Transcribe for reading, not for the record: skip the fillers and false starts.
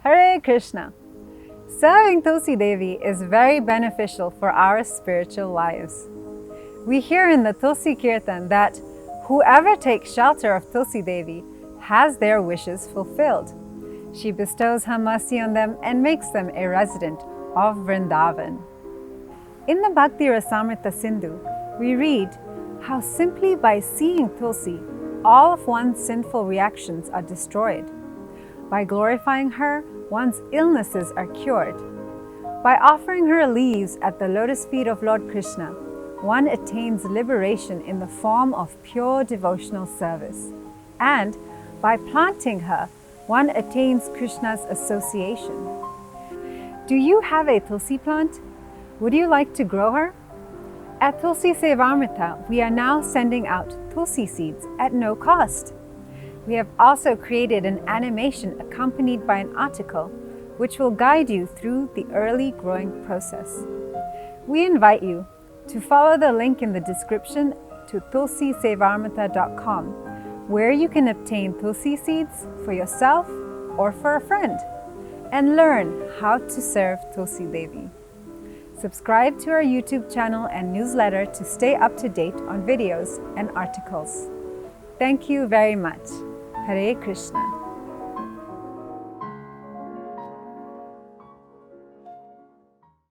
Hare Krishna! Serving Tulasi Devi is very beneficial for our spiritual lives. We hear in the Tulsi Kirtan that whoever takes shelter of Tulasi Devi has their wishes fulfilled. She bestows her mercy on them and makes them a resident of Vrindavan. In the Bhakti Rasamrita Sindhu, we read how simply by seeing Tulsi, all of one's sinful reactions are destroyed. By glorifying her, one's illnesses are cured. By offering her leaves at the lotus feet of Lord Krishna, one attains liberation in the form of pure devotional service. And by planting her, one attains Krishna's association. Do you have a Tulsi plant? Would you like to grow her? At Tulasi Seva, we are now sending out Tulsi seeds at no cost. We have also created an animation accompanied by an article which will guide you through the early growing process. We invite you to follow the link in the description to tulasisevarmata.com, where you can obtain Tulsi seeds for yourself or for a friend and learn how to serve Tulasi Devi. Subscribe to our YouTube channel and newsletter to stay up to date on videos and articles. Thank you very much. Hare Krishna.